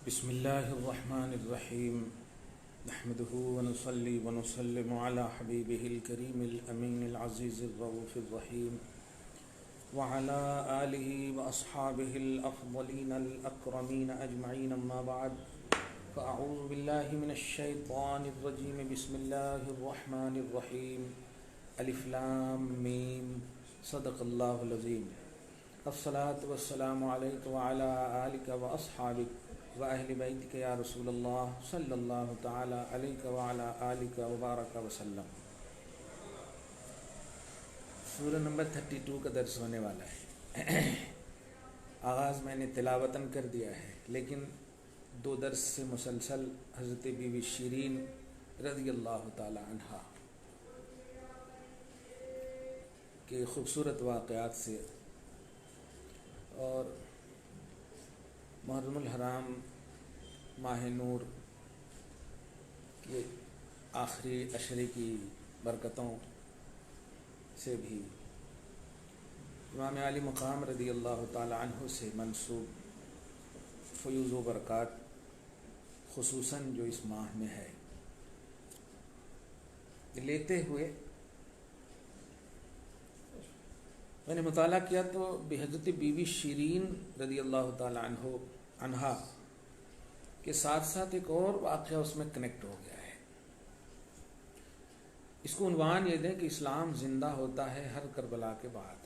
बिस्मिल्लाहिर्रहमानिर्रहीम नहमदुहु व नुसल्ली व नुसल्लिमु अला हबीबिहिल करीमिल अमीनिल अज़ीज़िर रऊफ़िर रहीम व अला आलिहि व अस्हाबिहिल अफ़ज़लीनल अकरमीन अजमईन अम्मा बाद फ़अऊज़ु बिल्लाहि मिनश शैतानिर रजीम बिस्मिल्लाहिर्रहमानिर्रहीम अलिफ लाम मीम सदक़ल्लाहुल अज़ीम अस्सलातु वस्सलामु अलैका व अला आलिका व अस्हाबिक व अहली बैतिक या रसूलल्लाह सल्लल्लाहु तआला अलैका व अला आलिका व बारका वसल्लम। सूरह नंबर 32 का दर्स होने वाला है। आगाज़ मैंने तिलावतन कर दिया है, लेकिन दो दर्स से मुसलसल हज़रत बीवी शीरीन रज़ियल्लाहु ताला अन्हा के ख़ूबसूरत वाक़यात से और मुहर्रमुल हराम माह नूर के आखिरी अशरे की बरकतों से भी इमाम आली मकाम रज़ियल्लाहु ताला अन्हु से मंसूब फ़यूज़ व बरक़ात ख़ुसूसन जो इस माह में है लेते हुए मैंने मुताला किया तो हज़रत बीवी शीरीन रज़ियल्लाहु ताला अन्हा के साथ साथ एक और वाक़या उसमें कनेक्ट हो गया है। इसको उन्वान ये दें कि इस्लाम ज़िंदा होता है हर करबला के बाद।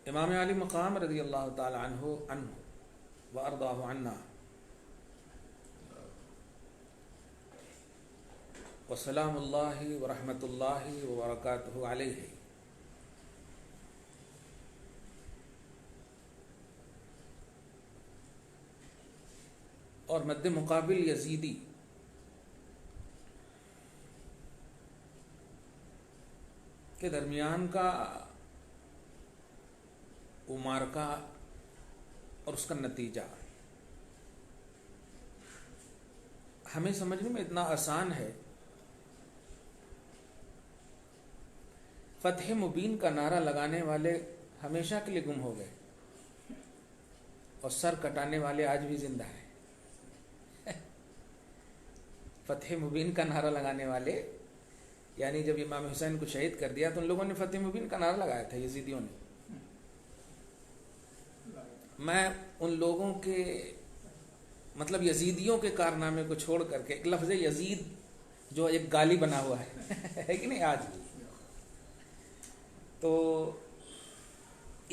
इमाम आली मकाम रज़ियल्लाहु ताला अन्हु व अर्दाहु अन्ना व सलामुल्लाहि व रहमतुल्लाहि व बरकातुहु अलैहि और मद्दे मुकाबिल यजीदी के दरमियान का उमारका और उसका नतीजा हमें समझने में इतना आसान है। फतह मुबीन का नारा लगाने वाले हमेशा के लिए गुम हो गए और सर कटाने वाले आज भी जिंदा हैं। फतह मुबीन का नारा लगाने वाले, यानी जब इमाम हुसैन को शहीद कर दिया तो उन लोगों ने फतह मुबीन का नारा लगाया था, यजीदियों ने। मैं उन लोगों के मतलब यजीदियों के कारनामे को छोड़ करके एक लफ्ज़ यजीद जो एक गाली बना हुआ है कि नहीं आज भी, तो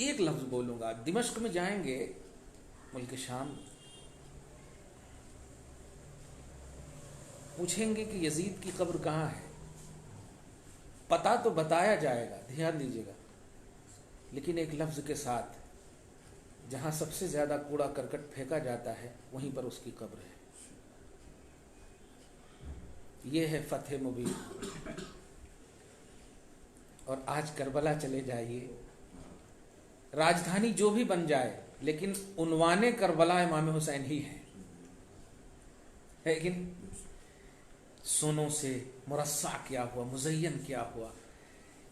एक लफ्ज़ बोलूँगा। दिमश्क में जाएंगे, मुल्क शाम, पूछेंगे कि यजीद की कब्र कहाँ है। पता तो बताया जाएगा, ध्यान दीजिएगा, लेकिन एक लफ्ज़ के साथ, जहाँ सबसे ज़्यादा कूड़ा करकट फेंका जाता है वहीं पर उसकी कब्र है। ये है फतह मुबीन। और आज करबला चले जाइए, राजधानी जो भी बन जाए, लेकिन उन्वाने करबला इमाम हुसैन ही है। लेकिन सोनों से मुरस्सा क्या हुआ, मुज़य्यन क्या हुआ।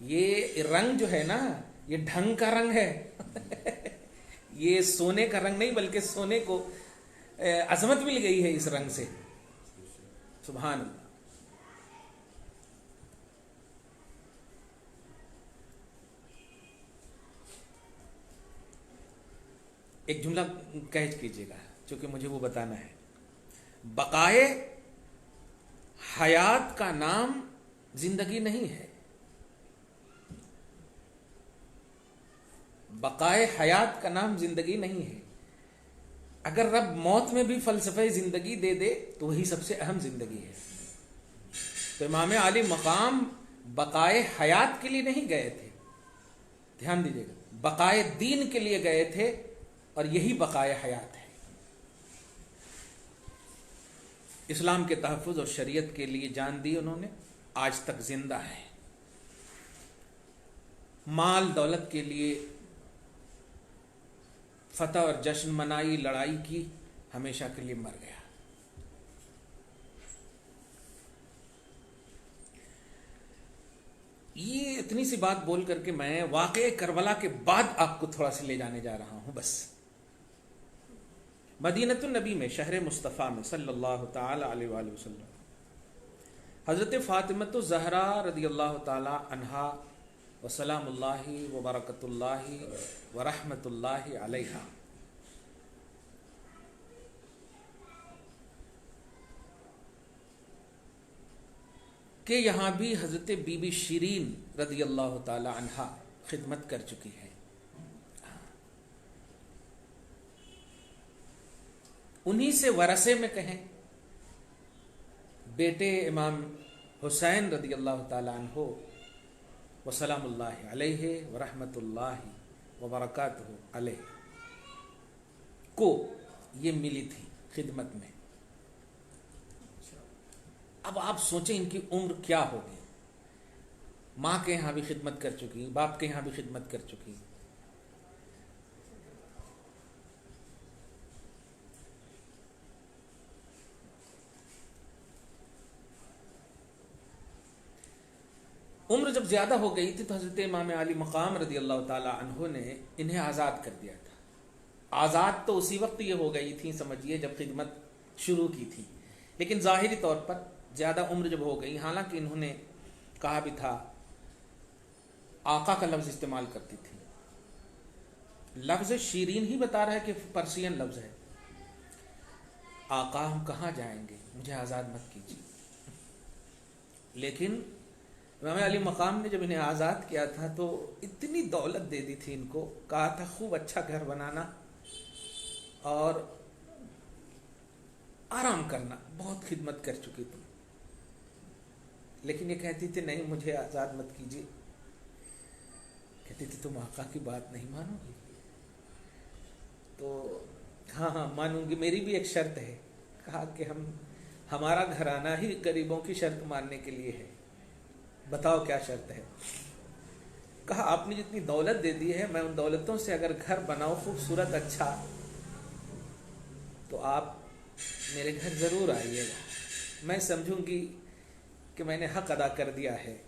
ये रंग जो है ना, ये ढंग का रंग है। ये सोने का रंग नहीं, बल्कि सोने को अजमत मिल गई है इस रंग से। सुभान अल्लाह। एक जुमला कैच कीजिएगा, क्योंकि मुझे वो बताना है। बकाए हयात का नाम जिंदगी नहीं है। बकाए हयात का नाम जिंदगी नहीं है। अगर रब मौत में भी फलसफे जिंदगी दे दे तो वही सबसे अहम जिंदगी है। तो इमाम आली मकाम बकाए हयात के लिए नहीं गए थे, ध्यान दीजिएगा, बकाए दीन के लिए गए थे, और यही बकाए हयात है। इस्लाम के तहफ़्फ़ुज़ और शरीयत के लिए जान दी उन्होंने, आज तक जिंदा है। माल दौलत के लिए फतह और जश्न मनाई, लड़ाई की, हमेशा के लिए मर गया। ये इतनी सी बात बोल करके मैं वाक़े करबला के बाद आपको थोड़ा सा ले जाने जा रहा हूं। बस मदीनतुन नबी में, शहर मुस्तफ़ा में सल्लल्लाहु ताला अलैहि वसल्लम, हज़रत फ़ातिमतु ज़हरा रदियल्लाहु ताला अन्हा व सलामुल्लाहि व बरकतुल्लाहि व रहमतुल्लाहि अलैहा के यहाँ भी हज़रत बीबी शिरीन रदियल्लाहु ताला अन्हा खिदमत कर चुकी है। उन्हीं से वरसे में कहें, बेटे इमाम हुसैन रदियल्लाहु ताला अन्हो व सलामुल्लाहि अलैहि व रहमतुल्लाहि व बरकातुहु अलैहि को ये मिली थी खिदमत में। अब आप सोचें इनकी उम्र क्या होगी। माँ के यहाँ भी खिदमत कर चुकी, बाप के यहाँ भी खिदमत कर चुकी। उम्र जब ज्यादा हो गई थी तो हजरत इमाम अली मकाम रदियल्लाहु ताला अन्हु ने इन्हें आज़ाद कर दिया था। आज़ाद तो उसी वक्त ये हो गई थी, समझिए, जब खिदमत शुरू की थी, लेकिन ज़ाहिरी तौर पर ज़्यादा उम्र जब हो गई, हालांकि इन्होंने कहा भी था, आका का लफ्ज़ इस्तेमाल करती थी। लफ्ज़ शीरीन ही बता रहा है कि पर्शियन लफ्ज़ है। आका हम कहाँ जाएंगे, मुझे आज़ाद मत कीजिए। लेकिन इमाम अली मकाम ने जब इन्हें आज़ाद किया था तो इतनी दौलत दे दी थी इनको, कहा था खूब अच्छा घर बनाना और आराम करना, बहुत खिदमत कर चुकी तुम। लेकिन ये कहती थी नहीं, मुझे आज़ाद मत कीजिए। कहती थी तुम आका की बात नहीं मानोगी? तो हाँ हाँ मानूंगी, मेरी भी एक शर्त है। कहा कि हमारा घराना ही गरीबों की शर्त मानने के लिए है, बताओ क्या शर्त है। कहा आपने जितनी दौलत दे दी है, मैं उन दौलतों से अगर घर बनाऊं खूबसूरत अच्छा, तो आप मेरे घर ज़रूर आइएगा, मैं समझूंगी कि मैंने हक अदा कर दिया है,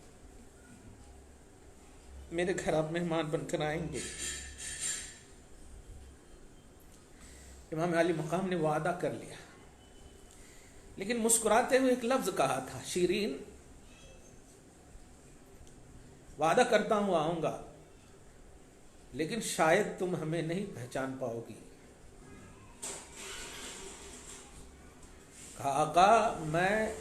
मेरे घर आप मेहमान बनकर आएंगे। इमाम अली मकाम ने वादा कर लिया, लेकिन मुस्कुराते हुए एक लफ्ज़ कहा था, शीरीन वादा करता हूं आऊंगा, लेकिन शायद तुम हमें नहीं पहचान पाओगी। कहा आका मैं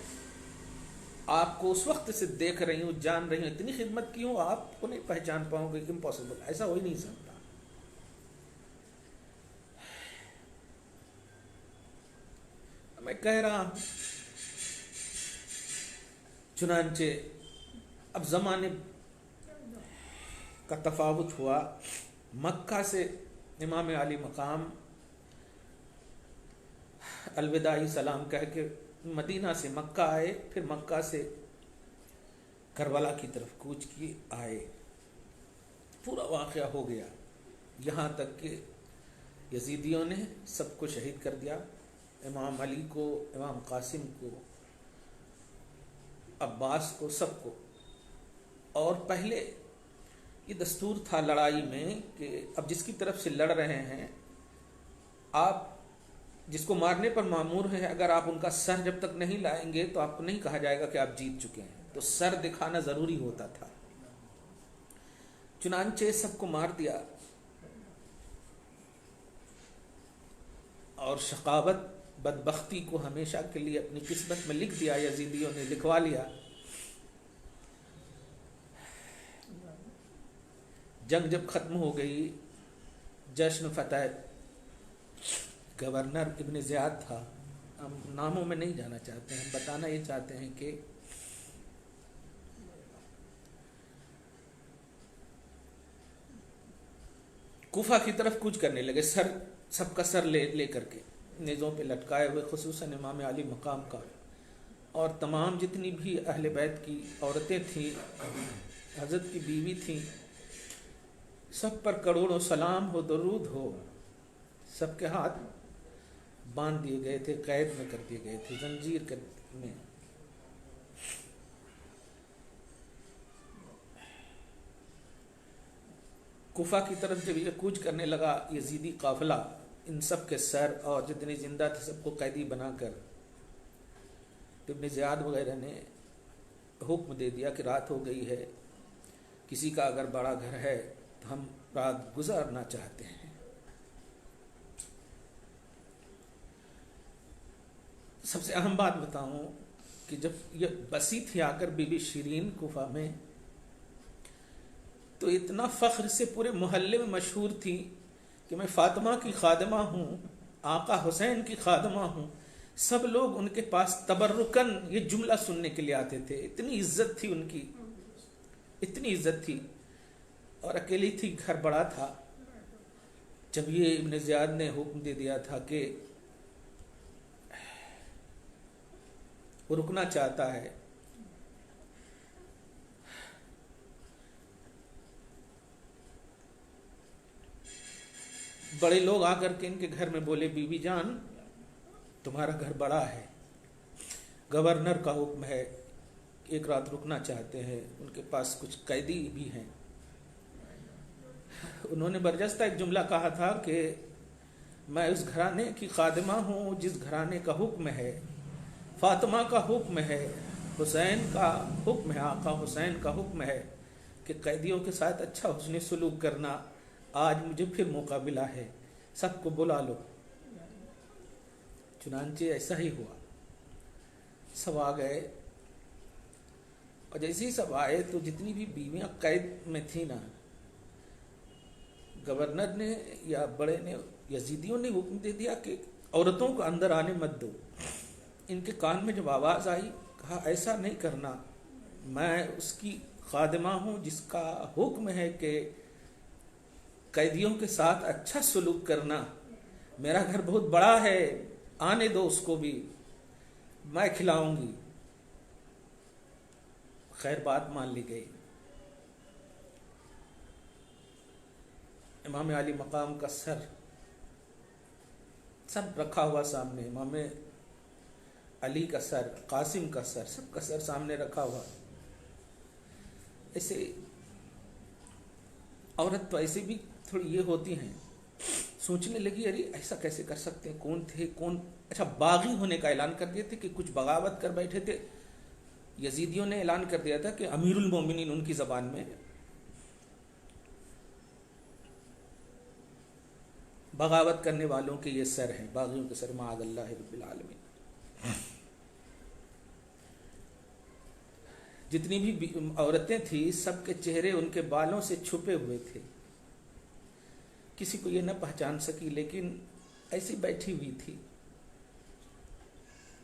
आपको उस वक्त से देख रही हूं, जान रही हूं, इतनी खिदमत की हूं, आपको नहीं पहचान पाऊंगी, इम्पॉसिबल, ऐसा हो ही नहीं सकता। मैं कह रहा हूं, चुनांचे अब जमाने का तफावुत हुआ। मक्का से इमाम अली मकाम अलविदाई सलाम कह के मदीना से मक्का आए, फिर मक्का से करबला की तरफ कूच किए आए। पूरा वाक़या हो गया, यहाँ तक कि यजीदियों ने सबको शहीद कर दिया, इमाम अली को, इमाम कासिम को, अब्बास को, सबको। और पहले ये दस्तूर था लड़ाई में कि अब जिसकी तरफ से लड़ रहे हैं, आप जिसको मारने पर मामूर है, अगर आप उनका सर जब तक नहीं लाएंगे तो आपको नहीं कहा जाएगा कि आप जीत चुके हैं, तो सर दिखाना ज़रूरी होता था। चुनांचे सबको मार दिया और शकावत, बदबख्ती को हमेशा के लिए अपनी किस्मत में लिख दिया, यजीदियों ने लिखवा लिया। जंग जब खत्म हो गई, जश्न फतह, गवर्नर इब्न ज़ियाद था, हम नामों में नहीं जाना चाहते हैं, बताना ये चाहते हैं कि कूफा की तरफ कूच करने लगे, सर सबका सर ले करके नेज़ों पे लटकाए हुए, खुसूसन इमाम अली मकाम का और तमाम जितनी भी अहले बैत की औरतें थीं, हज़रत की बीवी थीं, सब पर करोड़ों सलाम हो, दरूद हो। सबके हाथ बांध दिए गए थे, कैद में कर दिए गए थे, जंजीर में। कुफा की तरफ जब ये कूच करने लगा यजीदी काफिला, इन सब के सर और जितने जिंदा थे सबको कैदी बनाकर, तो इब्न ज़ियाद वगैरह ने हुक्म दे दिया कि रात हो गई है, किसी का अगर बड़ा घर है तो हम रात गुजारना चाहते हैं। सबसे अहम बात बताऊं कि जब ये बसी थी आकर बीबी शिरीन कुफा में, तो इतना फख्र से पूरे मोहल्ले में मशहूर थी कि मैं फातिमा की खादमा हूँ, आका हुसैन की खादमा हूँ। सब लोग उनके पास तबर्रुकन ये जुमला सुनने के लिए आते थे। इतनी इज्जत थी उनकी, इतनी इज्जत थी। और अकेली थी, घर बड़ा था। जब ये इब्न ज़ियाद ने हुक्म दे दिया था कि वो रुकना चाहता है, बड़े लोग आकर के इनके घर में बोले, बीबी जान तुम्हारा घर बड़ा है, गवर्नर का हुक्म है, एक रात रुकना चाहते हैं, उनके पास कुछ कैदी भी हैं। उन्होंने बरजस्ता एक जुमला कहा था कि मैं उस घराने की खादिमा हूँ जिस घराने का हुक्म है, फातिमा का हुक्म है, हुसैन का हुक्म है, आका हुसैन का हुक्म है कि कैदियों के साथ अच्छा हुस्न सलूक करना। आज मुझे फिर मौका मिला है, सबको बुला लो। चुनांचे ऐसा ही हुआ, सब आ गए। और जैसे ही सब आए तो जितनी भी बीवियां कैद में थी ना, गवर्नर ने या बड़े ने, यजीदियों ने हुक्म दे दिया कि औरतों को अंदर आने मत दो। इनके कान में जब आवाज आई, कहा ऐसा नहीं करना, मैं उसकी खादिमा हूँ जिसका हुक्म है कि कैदियों के साथ अच्छा सलूक करना। मेरा घर बहुत बड़ा है, आने दो उसको भी, मैं खिलाऊंगी। खैर बात मान ली गई। इमाम अली मकाम का सर सब रखा हुआ सामने, इमाम अली का सर, कासिम का सर, सबका सर सामने रखा हुआ। ऐसे औरत तो ऐसे भी थोड़ी ये होती हैं, सोचने लगी अरे ऐसा कैसे कर सकते हैं, कौन थे कौन। अच्छा, बागी होने का ऐलान कर दिए थे कि कुछ बगावत कर बैठे थे। यजीदियों ने ऐलान कर दिया था कि अमीरुल मोमिनीन उनकी जबान में, बगावत करने वालों के ये सर हैं, बागियों के सर, माअज़ल्लाह रब्बिल आलमीन। जितनी भी औरतें थी सबके चेहरे उनके बालों से छुपे हुए थे, किसी को ये न पहचान सकी, लेकिन ऐसी बैठी हुई थी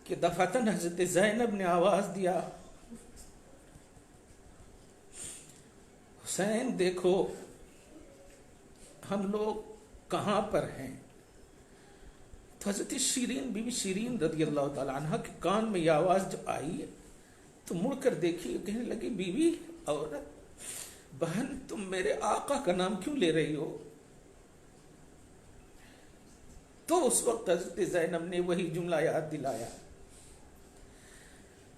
कि दफातन हजरत ज़ैनब ने आवाज दिया, हुसैन देखो हम लोग कहाँ पर हैं। तो हजरत शिरीन, बीवी शिरीन रज़ी अल्लाह ताला अन्हा के कान में यह आवाज जब आई तो मुड़कर देखी, कहने लगी बीवी, औरत, बहन, तुम मेरे आका का नाम क्यों ले रही हो। तो उस वक्त हजरत ज़ैनब ने वही जुमला याद दिलाया,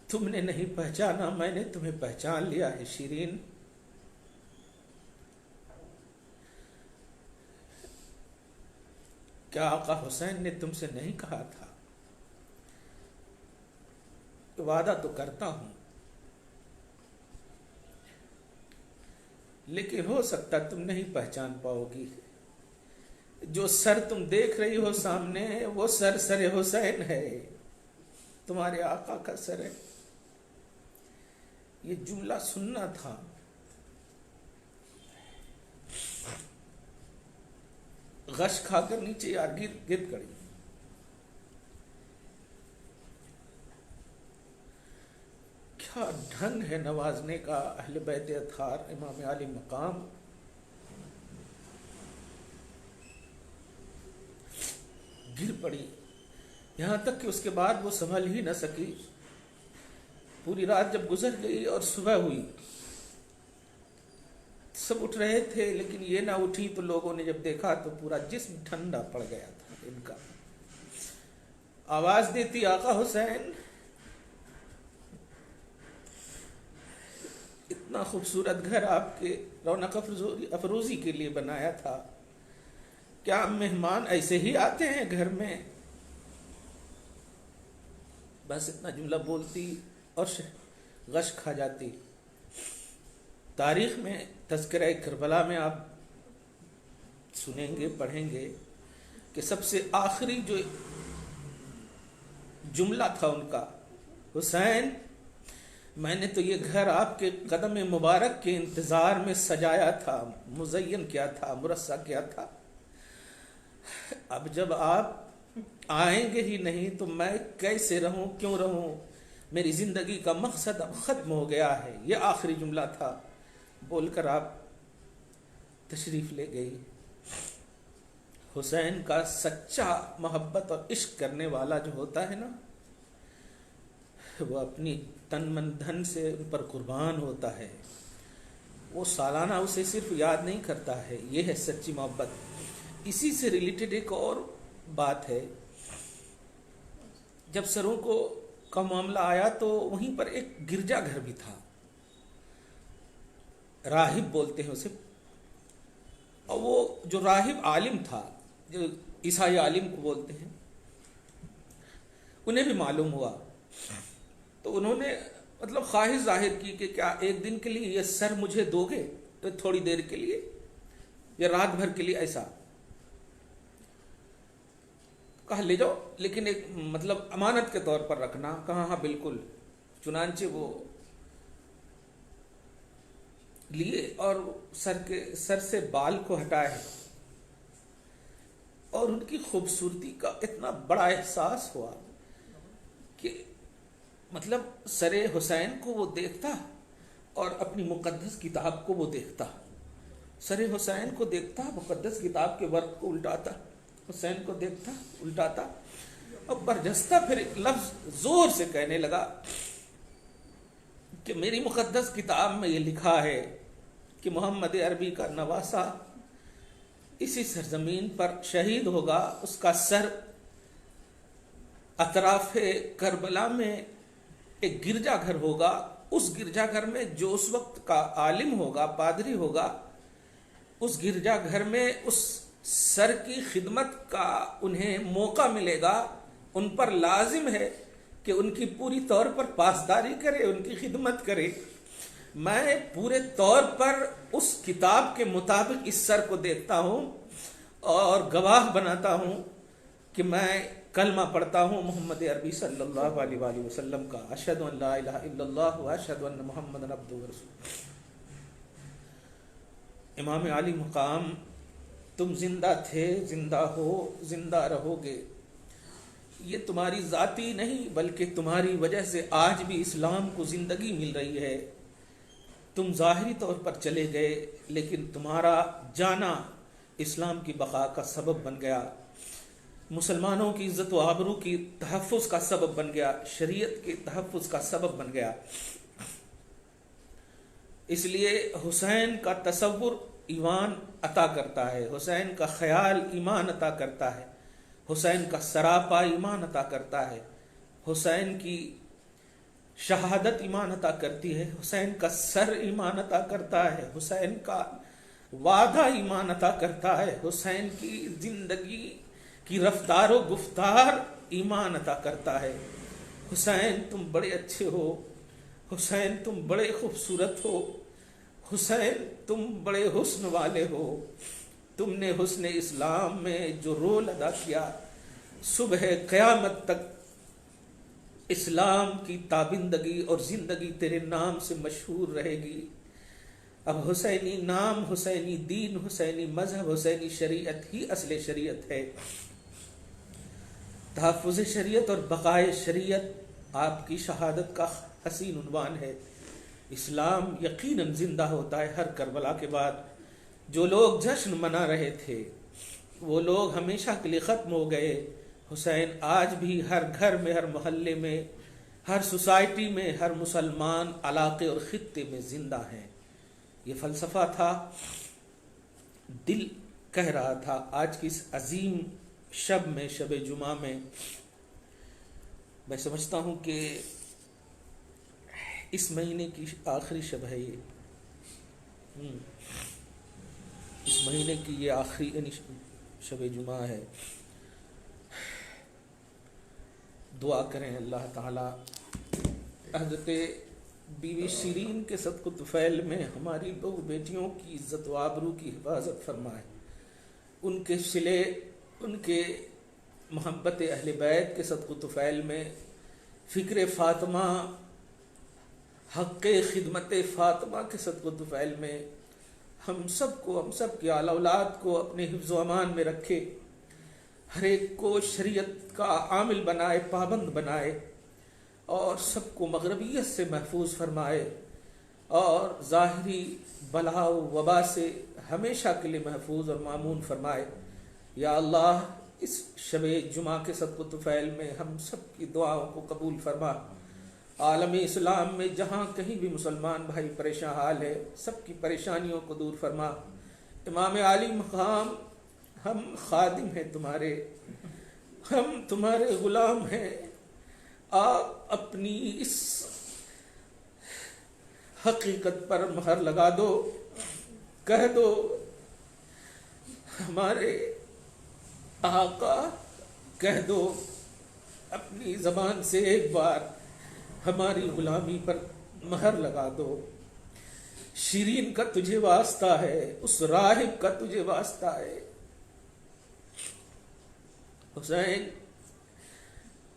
तुमने नहीं पहचाना, मैंने तुम्हें पहचान लिया है शिरीन। क्या आका हुसैन ने तुमसे नहीं कहा था। वादा तो करता हूं, लेकिन हो सकता तुम नहीं पहचान पाओगी। जो सर तुम देख रही हो सामने, वो सर सर हुसैन है, तुम्हारे आका का सर है। ये जुमला सुनना था। गश खाकर नीचे यार गिर गई। क्या ढंग है नवाजने का अहले बैत अत्हार, इमाम अली मकाम। गिर पड़ी, यहां तक कि उसके बाद वो संभल ही न सकी। पूरी रात जब गुजर गई और सुबह हुई, सब उठ रहे थे लेकिन ये ना उठी, तो लोगों ने जब देखा तो पूरा जिस्म ठंडा पड़ गया था इनका। आवाज देती, आका हुसैन। इतना इतना खूबसूरत घर आपके रौनक अफरोज़ी के लिए बनाया था, क्या मेहमान ऐसे ही आते हैं घर में? बस इतना जुमला बोलती और गश खा जाती। तारीख में तज़किरा करबला में आप सुनेंगे, पढ़ेंगे कि सबसे आखिरी जो जुमला था उनका, हुसैन मैंने तो ये घर आपके कदम मुबारक के इंतज़ार में सजाया था, मुज़य्यन किया था, मुरस्सा किया था। अब जब आप आएंगे ही नहीं तो मैं कैसे रहूं, क्यों रहूं? मेरी ज़िंदगी का मकसद अब ख़त्म हो गया है। ये आखिरी जुमला था, बोलकर आप तशरीफ़ ले गई। हुसैन का सच्चा मोहब्बत और इश्क करने वाला जो होता है ना, वो अपनी तन मन धन से उन पर कुर्बान होता है। वो सालाना उसे सिर्फ याद नहीं करता है, ये है सच्ची मोहब्बत। इसी से रिलेटेड एक और बात है, जब सरों का मामला आया तो वहीं पर एक गिरजाघर भी था, राहिब बोलते हैं उसे। और वो जो राहिब आलिम था, जो ईसाई आलिम को बोलते हैं, उन्हें भी मालूम हुआ तो उन्होंने मतलब ख्वाहिश जाहिर की कि क्या एक दिन के लिए ये सर मुझे दोगे, तो थोड़ी देर के लिए या रात भर के लिए, ऐसा कहा ले जाओ, लेकिन एक मतलब अमानत के तौर पर रखना। कहा हाँ बिल्कुल। चुनांचे वो लिए और सर से बाल को हटाए और उनकी खूबसूरती का इतना बड़ा एहसास हुआ कि मतलब सरे हुसैन को वो देखता और अपनी मुकद्दस किताब को वो देखता। सरे हुसैन को देखता, मुकद्दस किताब के वर्क को उल्टाता, हुसैन को देखता, उल्टाता और बरजस्ता फिर एक लफ्ज जोर से कहने लगा कि मेरी मुकद्दस किताब में ये लिखा है कि मोहम्मद अरबी का नवासा इसी सरजमीन पर शहीद होगा, उसका सर अतराफे करबला में एक गिरजाघर होगा। उस गिरजाघर में जो उस वक्त का आलिम होगा, पादरी होगा, उस गिरजाघर में उस सर की खिदमत का उन्हें मौका मिलेगा। उन पर लाजिम है कि उनकी पूरी तौर पर पासदारी करे, उनकी खिदमत करे। मैं पूरे तौर पर उस किताब के मुताबिक इस सर को देखता हूँ और गवाह बनाता हूँ कि मैं कलमा पढ़ता हूँ मोहम्मद अरबी सल्लल्लाहु अलैहि वसल्लम का, अशहदु अन ला इलाहा इल्लल्लाह व अशहदु अन्न मुहम्मदन अब्दुहु व रसूलुहु। इमाम आली मकाम, तुम जिंदा थे, जिंदा हो, जिंदा रहोगे। ये तुम्हारी जाती नहीं बल्कि तुम्हारी वजह से आज भी इस्लाम को जिंदगी मिल रही है। तुम ज़ाहिरी तौर पर चले गए लेकिन तुम्हारा जाना इस्लाम की बका का सबब बन गया, मुसलमानों की इज्जत व आबरू की तहफ़्फ़ुज़ का सबब बन गया, शरीयत के तहफ़्फ़ुज़ का सबब बन गया। इसलिए हुसैन का तसव्वुर ईमान अता करता है, हुसैन का ख्याल ईमान अता करता है, हुसैन का सरापा ईमान अता करता है, हुसैन की शहादत ईमान अता करती है, हुसैन का सर ईमान अता करता है, हुसैन का वादा ईमान अता करता है, हुसैन की जिंदगी की रफ्तार व गुफ्तार ईमान अता करता है। हुसैन तुम बड़े अच्छे हो, हुसैन तुम बड़े खूबसूरत हो, हुसैन तुम बड़े हुस्न वाले हो। तुमने हुस्न इस्लाम में जो रोल अदा किया, सुबह क़यामत तक इस्लाम की ताबिंदगी और ज़िंदगी तेरे नाम से मशहूर रहेगी। अब हुसैनी नाम, हुसैनी दीन, हुसैनी मजहब, हुसैनी शरीयत ही असले शरीयत है। तहफ़्फ़ुज़ शरीयत और बक़ाए शरीयत आपकी शहादत का हसीन उन्वान है। इस्लाम यकीनन जिंदा होता है हर करबला के बाद। जो लोग जश्न मना रहे थे वो लोग हमेशा के लिए ख़त्म हो गए। हुसैन आज भी हर घर में, हर मोहल्ले में, हर सोसाइटी में, हर मुसलमान इलाके और ख़ित्ते में ज़िंदा हैं। ये फ़लसफ़ा था, दिल कह रहा था। आज की इस अजीम शब में, शब जुमा में, मैं समझता हूँ कि इस महीने की आखिरी शब है ये, इस महीने की ये आखिरी यानी शब जुमा है। दुआ करें अल्लाह ताला हज़रत बीवी शिरीन के सदक़ तुफ़ैल में हमारी दो बेटियों की इज़्ज़त व आबरू की हिफाजत फरमाए, उनके सिले, उनके मोहब्बत अहले बैत के सदक़ तुफ़ैल में फ़िक्र फ़ातिमा, हक़ खिदमत फ़ातिमा के सदक़ तुफ़ैल में हम सब को, हम सब की आला औलाद को अपने हिफ्ज़ व अमान में रखे, हर एक को शरीयत का आमिल बनाए, पाबंद बनाए और सबको मग़रबियत से महफूज फरमाए और ज़ाहिरी बला वबा से हमेशा के लिए महफूज और मामून फरमाए। या अल्लाह, इस शबे जुमा के सदक़ तुफ़ैल में हम सब की दुआओं को कबूल फरमा। आलम इस्लाम में जहाँ कहीं भी मुसलमान भाई परेशान हाल है, सबकी परेशानियों को दूर फरमा। इमाम आली मकाम, हम खादिम हैं तुम्हारे, हम तुम्हारे गुलाम हैं। आप अपनी इस हकीकत पर महर लगा दो, कह दो हमारे आका, कह दो अपनी ज़बान से एक बार हमारी गुलामी पर महर लगा दो। शिरीन का तुझे वास्ता है, उस राहिब का तुझे वास्ता है। हुसैन,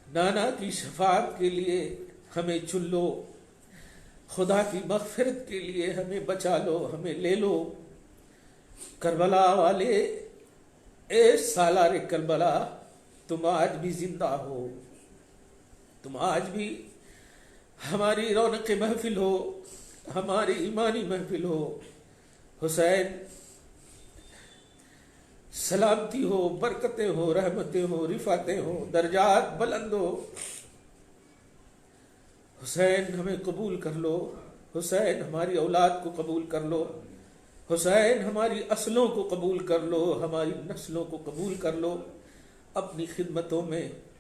नाना की शफाअत के लिए हमें चुन लो, खुदा की मग़फ़िरत के लिए हमें बचा लो, हमें ले लो। करबला वाले, ए सालारे करबला, तुम आज भी जिंदा हो, तुम आज भी हमारी रौनक महफिल हो, हमारी ईमानी महफिल हो। हुसैन, सलामती हो, बरकतें हो, रहमतें हो, रिफातें हो, दर्जात बुलंद हो। हुसैन, हमें कबूल कर लो। हुसैन, हमारी औलाद को कबूल कर लो। हुसैन, हमारी असलों को कबूल कर लो, हमारी नस्लों को कबूल कर लो अपनी खिदमतों में।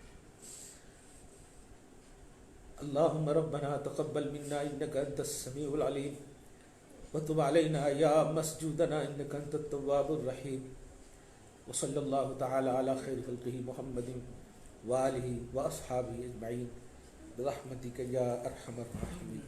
अल्लाहुम्मा रब्बना तक़ब्बल मिन्ना इन्नका अंतस समीउल अलीम व तुब अलैना या मस्जूदना इन्नका अंतत तव्वाबुर रहीम। व सल्लल्लाहु तआला अला खैरि खल्क़िही मुहम्मदिन व आलिहि व अस्हाबिही अजमईन बिरहमतिका या अरहमर राहिमीन।